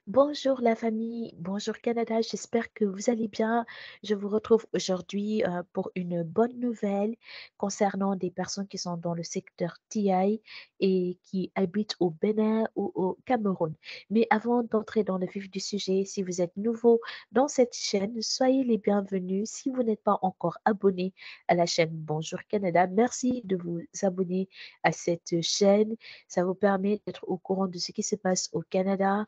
Bonjour la famille, bonjour Canada, j'espère que vous allez bien. Je vous retrouve aujourd'hui pour une bonne nouvelle concernant des personnes qui sont dans le secteur TI et qui habitent au Bénin ou au Cameroun. Mais avant d'entrer dans le vif du sujet, si vous êtes nouveau dans cette chaîne, soyez les bienvenus. Si vous n'êtes pas encore abonné à la chaîne Bonjour Canada, merci de vous abonner à cette chaîne. Ça vous permet d'être au courant de ce qui se passe au Canada,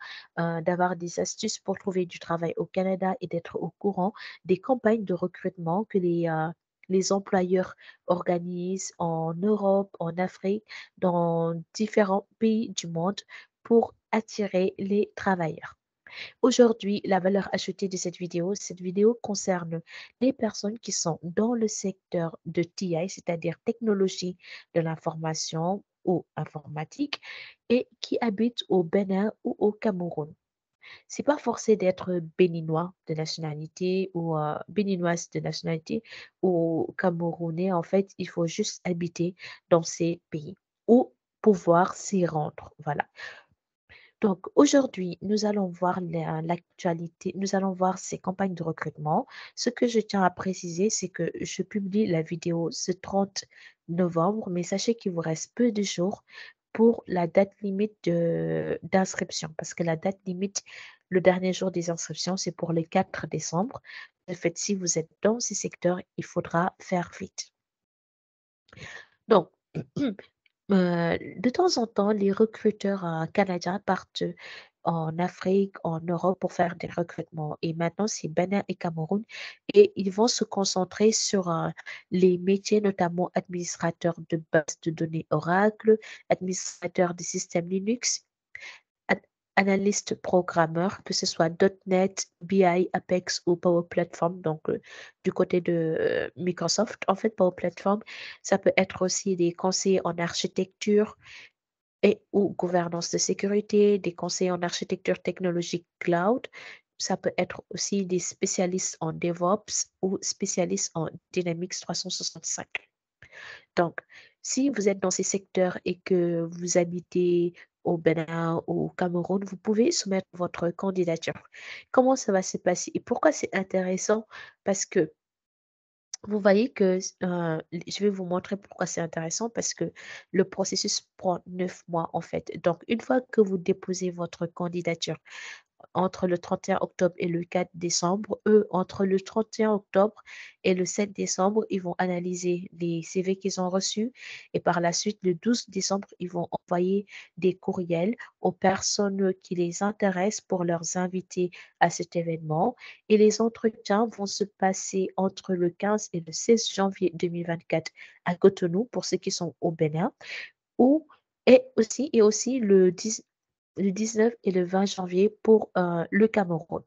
d'avoir des astuces pour trouver du travail au Canada et d'être au courant des campagnes de recrutement que les employeurs organisent en Europe, en Afrique, dans différents pays du monde pour attirer les travailleurs. Aujourd'hui, la valeur ajoutée de cette vidéo concerne les personnes qui sont dans le secteur de TI, c'est-à-dire technologie de l'information ou informatique, et qui habitent au Bénin ou au Cameroun. C'est pas forcé d'être béninois de nationalité ou béninoise de nationalité ou camerounais. En fait, il faut juste habiter dans ces pays ou pouvoir s'y rendre. Voilà. Donc aujourd'hui, nous allons voir l'actualité, nous allons voir ces campagnes de recrutement. Ce que je tiens à préciser, c'est que je publie la vidéo ce 30 novembre, mais sachez qu'il vous reste peu de jours pour la date limite d'inscription, parce que la date limite, le dernier jour des inscriptions, c'est pour le 4 décembre. En fait, si vous êtes dans ces secteurs, il faudra faire vite. Donc, de temps en temps, les recruteurs canadiens partent en Afrique, en Europe pour faire des recrutements. Et maintenant, c'est Bénin et Cameroun. Et ils vont se concentrer sur les métiers, notamment administrateur de base de données Oracle, administrateur des systèmes Linux, an- analyste programmeur, que ce soit .NET, BI, Apex ou Power Platform, donc du côté de Microsoft. En fait, Power Platform, ça peut être aussi des conseillers en architecture et ou gouvernance de sécurité, des conseillers en architecture technologique cloud. Ça peut être aussi des spécialistes en DevOps ou spécialistes en Dynamics 365. Donc, si vous êtes dans ces secteurs et que vous habitez au Bénin, au Cameroun, vous pouvez soumettre votre candidature. Comment ça va se passer et pourquoi c'est intéressant? Parce que vous voyez que, je vais vous montrer pourquoi c'est intéressant parce que le processus prend 9 mois en fait. Donc, une fois que vous déposez votre candidature entre le 31 octobre et le 4 décembre. Eux, entre le 31 octobre et le 7 décembre, ils vont analyser les CV qu'ils ont reçus et par la suite, le 12 décembre, ils vont envoyer des courriels aux personnes qui les intéressent pour leur inviter à cet événement. Et les entretiens vont se passer entre le 15 et le 16 janvier 2024 à Cotonou pour ceux qui sont au Bénin ou et aussi le 19 et le 20 janvier pour le Cameroun.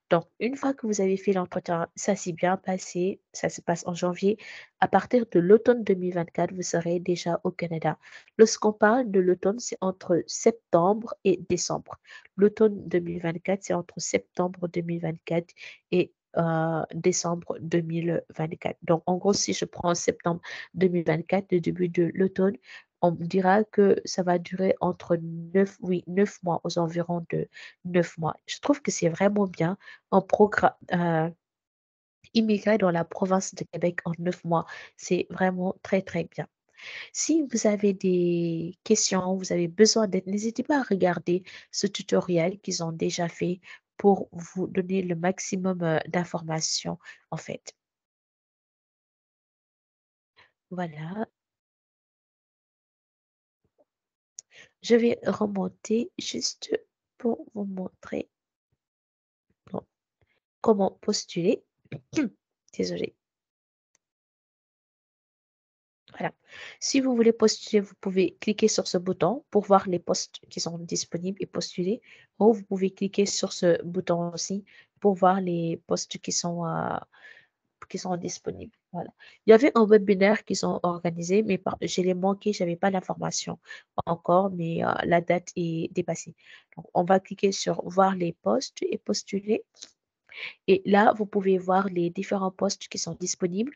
Donc, une fois que vous avez fait l'entretien, ça s'est bien passé, ça se passe en janvier. À partir de l'automne 2024, vous serez déjà au Canada. Lorsqu'on parle de l'automne, c'est entre septembre et décembre. L'automne 2024, c'est entre septembre 2024 et décembre 2024. Donc, en gros, si je prends septembre 2024, le début de l'automne, on dira que ça va durer entre 9 mois, aux environs de 9 mois. Je trouve que c'est vraiment bien un programme immigré dans la province de Québec en 9 mois. C'est vraiment très, très bien. Si vous avez des questions, vous avez besoin d'aide, n'hésitez pas à regarder ce tutoriel qu'ils ont déjà fait pour vous donner le maximum d'informations, en fait. Voilà, je vais remonter juste pour vous montrer bon, comment postuler. Désolée. Voilà. Si vous voulez postuler, vous pouvez cliquer sur ce bouton pour voir les postes qui sont disponibles et postuler. Ou vous pouvez cliquer sur ce bouton aussi pour voir les postes qui sont disponibles. Voilà. Il y avait un webinaire qu'ils ont organisé, mais je l'ai manqué, je n'avais pas l'information encore, mais la date est dépassée. Donc, on va cliquer sur voir les postes et postuler. Et là, vous pouvez voir les différents postes qui sont disponibles.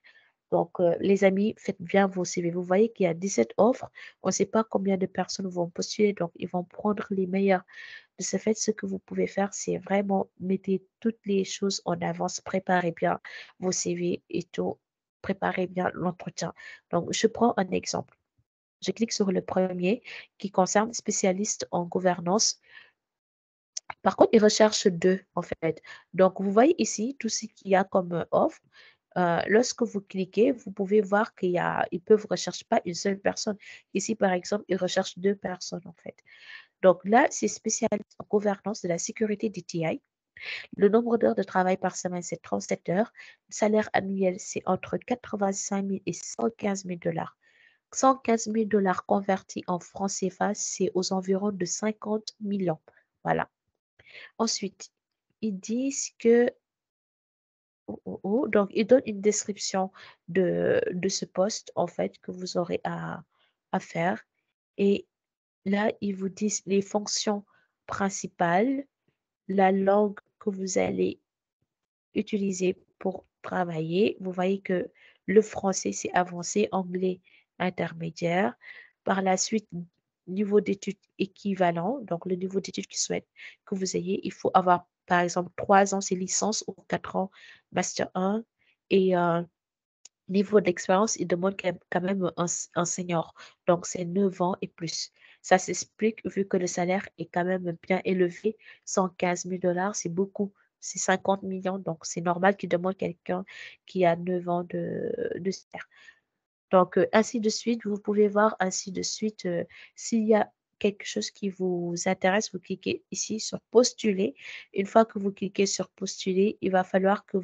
Donc, les amis, faites bien vos CV. Vous voyez qu'il y a 17 offres. On ne sait pas combien de personnes vont postuler, donc ils vont prendre les meilleurs De ce fait, ce que vous pouvez faire, c'est vraiment mettez toutes les choses en avance, préparez bien vos CV et tout, préparez bien l'entretien. Donc, je prends un exemple. Je clique sur le premier qui concerne spécialiste en gouvernance. Par contre, ils recherchent 2 en fait. Donc, vous voyez ici tout ce qu'il y a comme, offre. Lorsque vous cliquez, vous pouvez voir ils peuvent rechercher pas une seule personne. Ici, par exemple, ils recherchent 2 personnes en fait. Donc là, c'est spécialiste en gouvernance de la sécurité des TI. Le nombre d'heures de travail par semaine, c'est 37 heures. Le salaire annuel, c'est entre 85 000 et 115 000 $. 115 000 $ convertis en francs CFA, c'est aux environs de 50 millions. Voilà. Ensuite, ils disent que, donc ils donnent une description de ce poste, en fait, que vous aurez à faire. Et là, ils vous disent les fonctions principales, la langue que vous allez utiliser pour travailler. Vous voyez que le français, c'est avancé, anglais intermédiaire. Par la suite, niveau d'études équivalent, donc le niveau d'études qu'ils souhaitent que vous ayez, il faut avoir par exemple 3 ans, c'est licence ou 4 ans, master 1. Et niveau d'expérience, il demande quand même un senior, donc c'est 9 ans et plus. Ça s'explique vu que le salaire est quand même bien élevé, 115 000 $, c'est beaucoup, c'est 50 millions, donc c'est normal qu'il demande quelqu'un qui a 9 ans de salaire. Donc, ainsi de suite, vous pouvez voir ainsi de suite, s'il y a quelque chose qui vous intéresse, vous cliquez ici sur postuler. Une fois que vous cliquez sur postuler, il va falloir que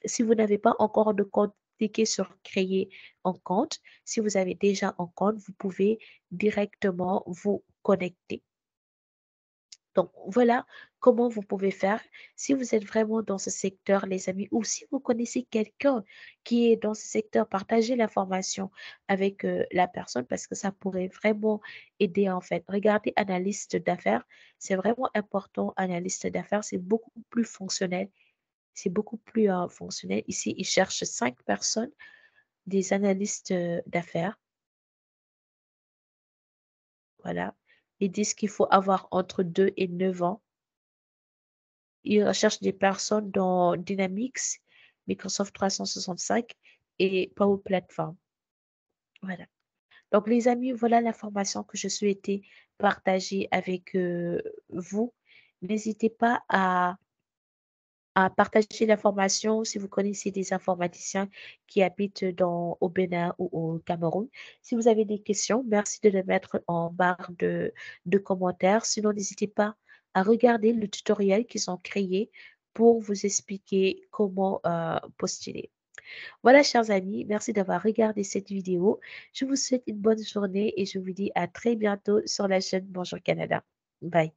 si vous n'avez pas encore de compte, cliquez sur créer un compte. Si vous avez déjà un compte, vous pouvez directement vous connecter. Donc, voilà comment vous pouvez faire. Si vous êtes vraiment dans ce secteur, les amis, ou si vous connaissez quelqu'un qui est dans ce secteur, partagez l'information avec la personne parce que ça pourrait vraiment aider en fait. Regardez analyste d'affaires, c'est vraiment important. Analyste d'affaires, c'est beaucoup plus fonctionnel. C'est beaucoup plus fonctionnel. Ici, ils cherchent 5 personnes, des analystes d'affaires. Voilà. Ils disent qu'il faut avoir entre 2 et 9 ans. Ils recherchent des personnes dans Dynamics, Microsoft 365 et Power Platform. Voilà. Donc, les amis, voilà l'information que je souhaitais partager avec vous. N'hésitez pas à partager l'information si vous connaissez des informaticiens qui habitent au Bénin ou au Cameroun. Si vous avez des questions, merci de les mettre en barre de commentaires. Sinon, n'hésitez pas à regarder le tutoriel qu'ils ont créé pour vous expliquer comment postuler. Voilà, chers amis, merci d'avoir regardé cette vidéo. Je vous souhaite une bonne journée et je vous dis à très bientôt sur la chaîne Bonjour Canada. Bye.